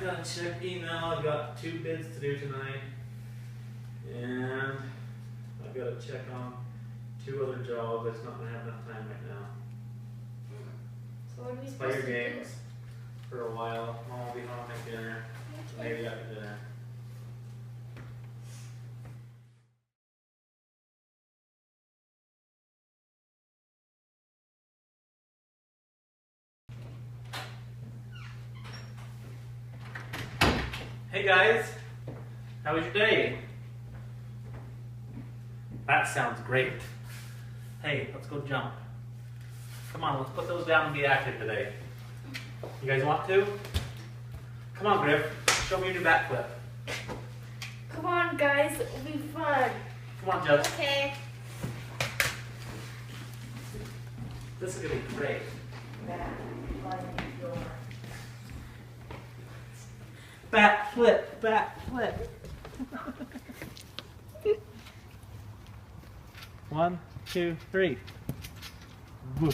gotta check email. I've got 2 bids to do tonight. And I've gotta check on 2 other jobs. I just not gonna have enough time right now. So what are we Play supposed your to games for a while. Mom will be home, make dinner. do? Maybe after dinner. Hey guys, how was your day? That sounds great. Hey, let's go jump. Come on, let's put those down and be active today. You guys want to? Come on, Griff. Show me your new backflip. Come on, guys, it'll be fun. Come on, Jess. Okay. This is gonna be great. Backflip, backflip. 1, 2, 3. Woo.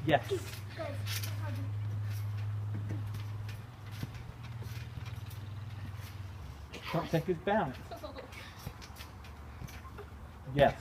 Yes. Don't take his balance. Yes.